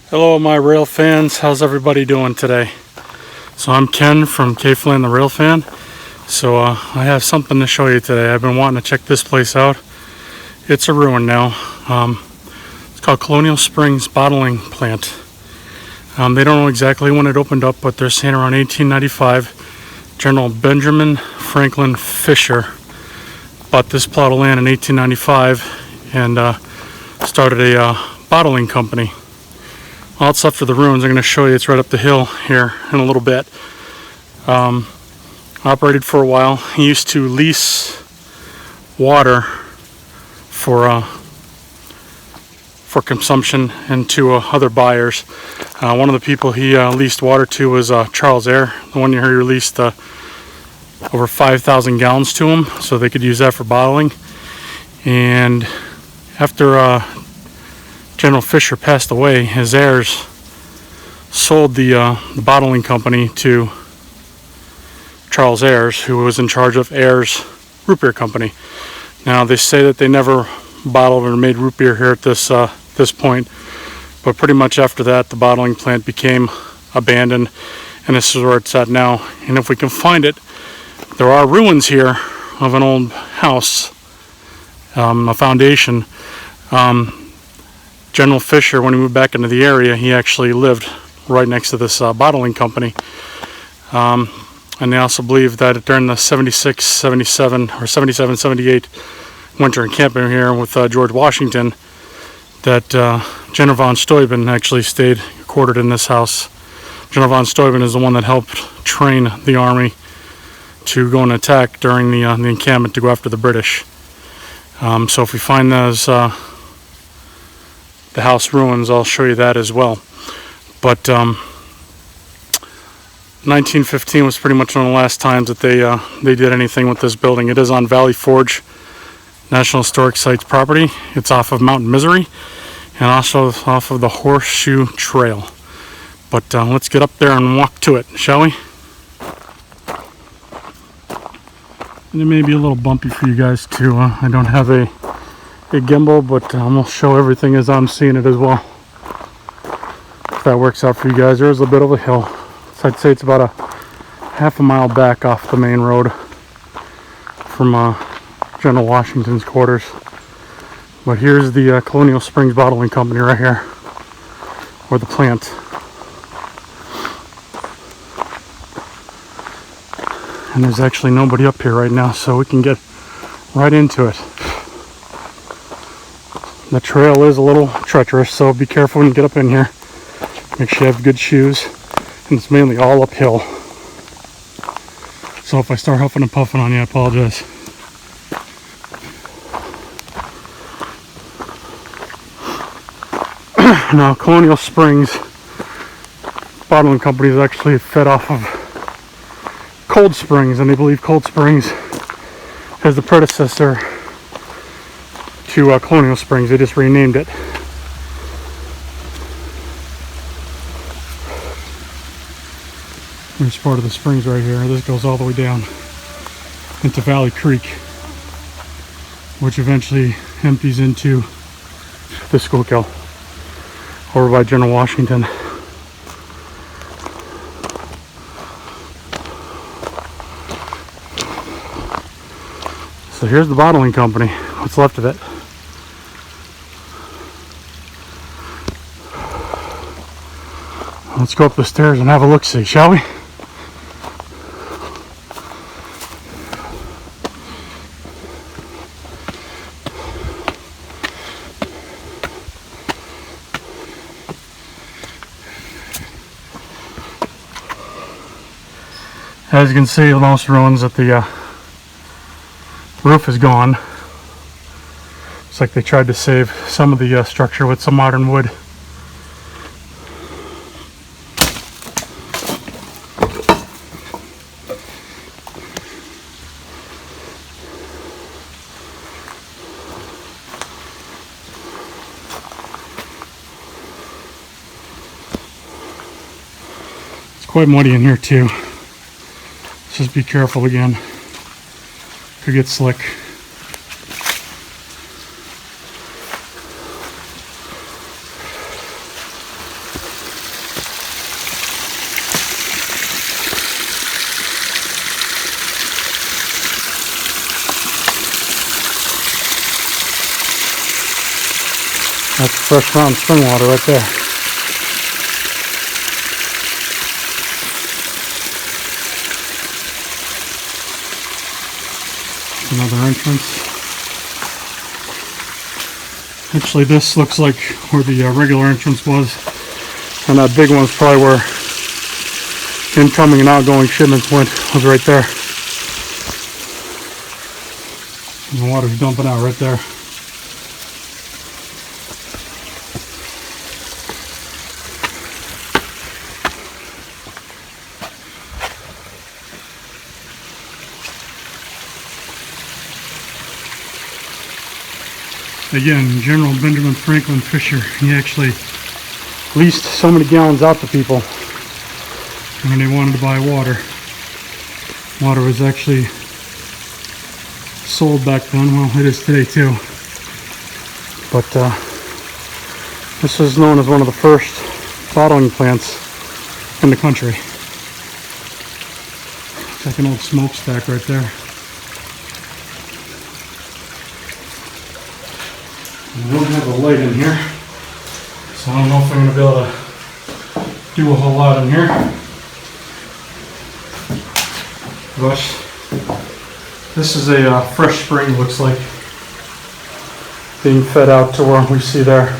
Hello my rail fans, how's everybody doing today? So I'm Ken from K-Flan the Rail Fan. So I have something to show you today. I've been wanting to check this place out. It's a ruin now. It's called Colonial Springs Bottling Plant. They don't know exactly when it opened up, but they're saying around 1895. General Benjamin Franklin Fisher bought this plot of land in 1895 and started a bottling company. All that's left of the ruins, I'm going to show you. It's right up the hill here in a little bit. Operated for a while. He used to lease water for consumption and to other buyers. One of the people he leased water to was Charles Eyre. The one year he released over 5,000 gallons to him, so they could use that for bottling. And after General Fisher passed away, his heirs sold the bottling company to Charles Ayres, who was in charge of Ayres Root Beer Company. Now they say that they never bottled or made root beer here at this point, but pretty much after that the bottling plant became abandoned, and this is where it's at now. And if we can find it, there are ruins here of an old house, a foundation. General Fisher, when he moved back into the area, he actually lived right next to this bottling company. And they also believe that during the 76, 77, or 77, 78 winter encampment here with George Washington, that General von Steuben actually stayed quartered in this house. General von Steuben is the one that helped train the army to go and attack during the encampment to go after the British. So if we find those the house ruins, I'll show you that as well. But 1915 was pretty much one of the last times that they did anything with this building. It is on Valley Forge National Historic Sites property. It's off of Mount Misery and also off of the Horseshoe Trail. But let's get up there and walk to it, shall we? And it may be a little bumpy for you guys too. I don't have a gimbal, but I'm going to show everything as I'm seeing it as well, if that works out for you guys. There is a bit of a hill, so I'd say it's about a half a mile back off the main road from General Washington's quarters. But here's the Colonial Springs Bottling Company right here, or the plant. And there's actually nobody up here right now, so we can get right into it. The trail is a little treacherous, so be careful when you get up in here. Make sure you have good shoes, and it's mainly all uphill. So if I start huffing and puffing on you, I apologize. Now, Colonial Springs Bottling Company is actually fed off of Cold Springs, and they believe Cold Springs is the predecessor to Colonial Springs. They just renamed it. There's part of the springs right here. This goes all the way down into Valley Creek, which eventually empties into the Schuylkill over by General Washington. So here's the bottling company, what's left of it. Let's go up the stairs and have a look-see, shall we? As you can see, most ruins that the roof is gone. Looks like they tried to save some of the structure with some modern wood. It's quite muddy in here too. Just be careful again. Could get slick. That's fresh mountain spring water right there. Another entrance. Actually, this looks like where the regular entrance was, and that big one's probably where incoming and outgoing shipments went, was right there. And the water's dumping out right there. Again, General Benjamin Franklin Fisher, he actually leased so many gallons out to people when they wanted to buy water. Water was actually sold back then. Well, it is today too. But this was known as one of the first bottling plants in the country. It's like an old smokestack right there. I don't have a light in here, so I don't know if I'm going to be able to do a whole lot in here. But this is a fresh spring, looks like, being fed out to where we see there.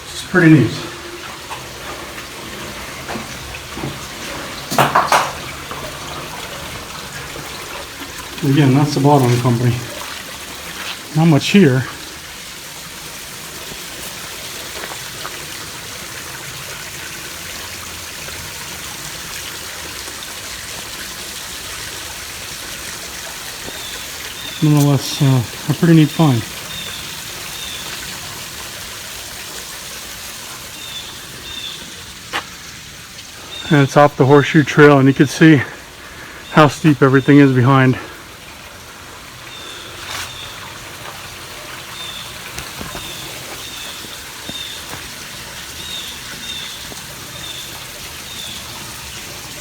It's pretty neat. Again, that's the bottling company. Not much here. Nonetheless, a pretty neat find. And it's off the horseshoe trail, and you can see how steep everything is behind.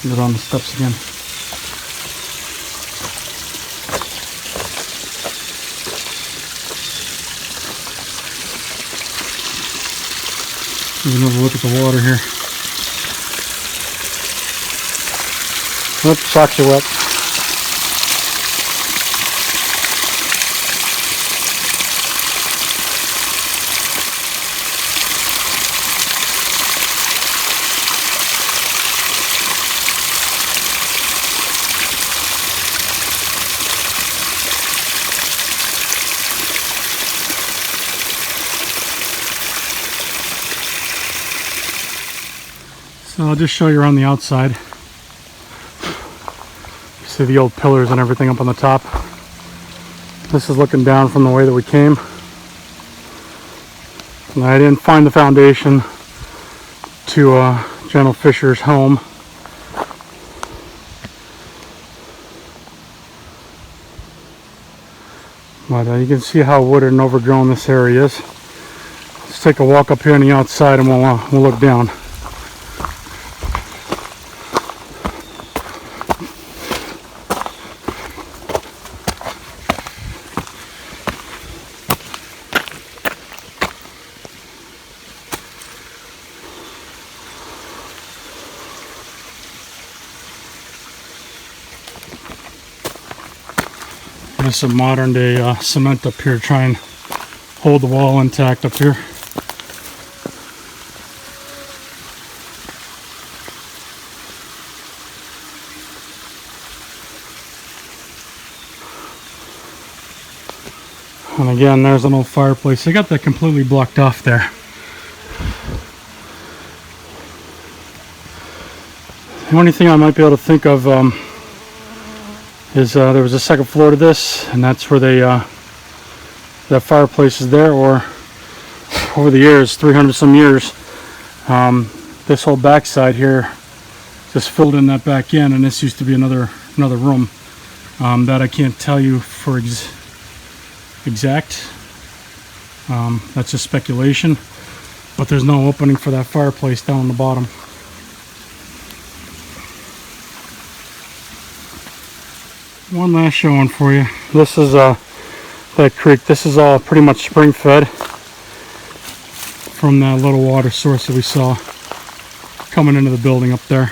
Get on the steps again. Another look at the water here. Oops, socks are wet. So I'll just show you around the outside. You see the old pillars and everything up on the top. This is looking down from the way that we came. And I didn't find the foundation to General Fisher's home. But you can see how wooded and overgrown this area is. Let's take a walk up here on the outside and we'll look down. There's some modern day cement up here, try and hold the wall intact up here. And again, there's an old fireplace. They got that completely blocked off there. The only thing I might be able to think of is there was a second floor to this, and that's where they that fireplace is there. Or over the years, 300 some years, this whole back side here just filled in that back end, and this used to be another room that I can't tell you for exact. That's just speculation, but there's no opening for that fireplace down on the bottom. One last showing for you. This is that creek. This is all pretty much spring fed from that little water source that we saw coming into the building up there.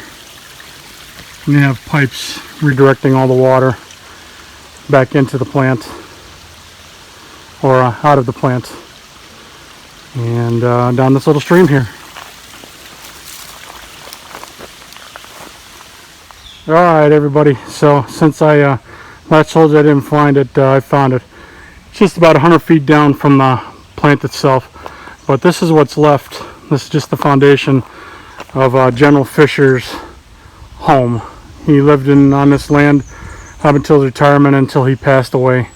And they have pipes redirecting all the water back into the plant, or out of the plant, and down this little stream here. Alright everybody, so since I last told you I didn't find it, I found it. It's just about 100 feet down from the plant itself, but this is what's left. This is just the foundation of General Fisher's home. He lived on this land up until his retirement, until he passed away,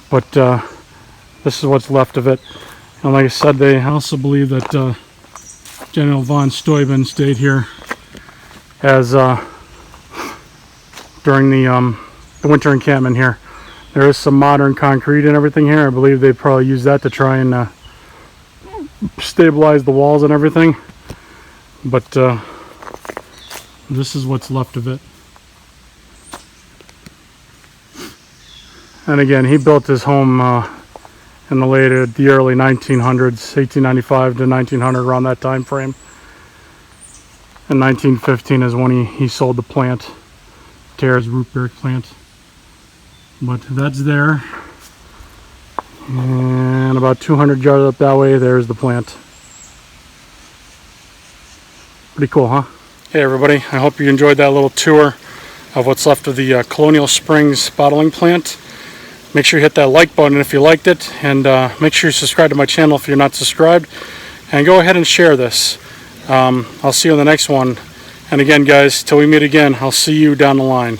but this is what's left of it. And like I said, they also believe that General von Steuben stayed here as during the winter encampment here. There is some modern concrete and everything here. I believe they probably use that to try and stabilize the walls and everything. But this is what's left of it. And again, he built his home in the early 1900s, 1895 to 1900, around that time frame. And 1915 is when he sold the plant. Terra's root beer plant. But that's there, and about 200 yards up that way, there's the plant. Pretty cool, huh? Hey everybody, I hope you enjoyed that little tour of what's left of the Colonial Springs bottling plant. Make sure you hit that like button if you liked it, and make sure you subscribe to my channel if you're not subscribed, and go ahead and share this. I'll see you on the next one. And again guys, till we meet again, I'll see you down the line.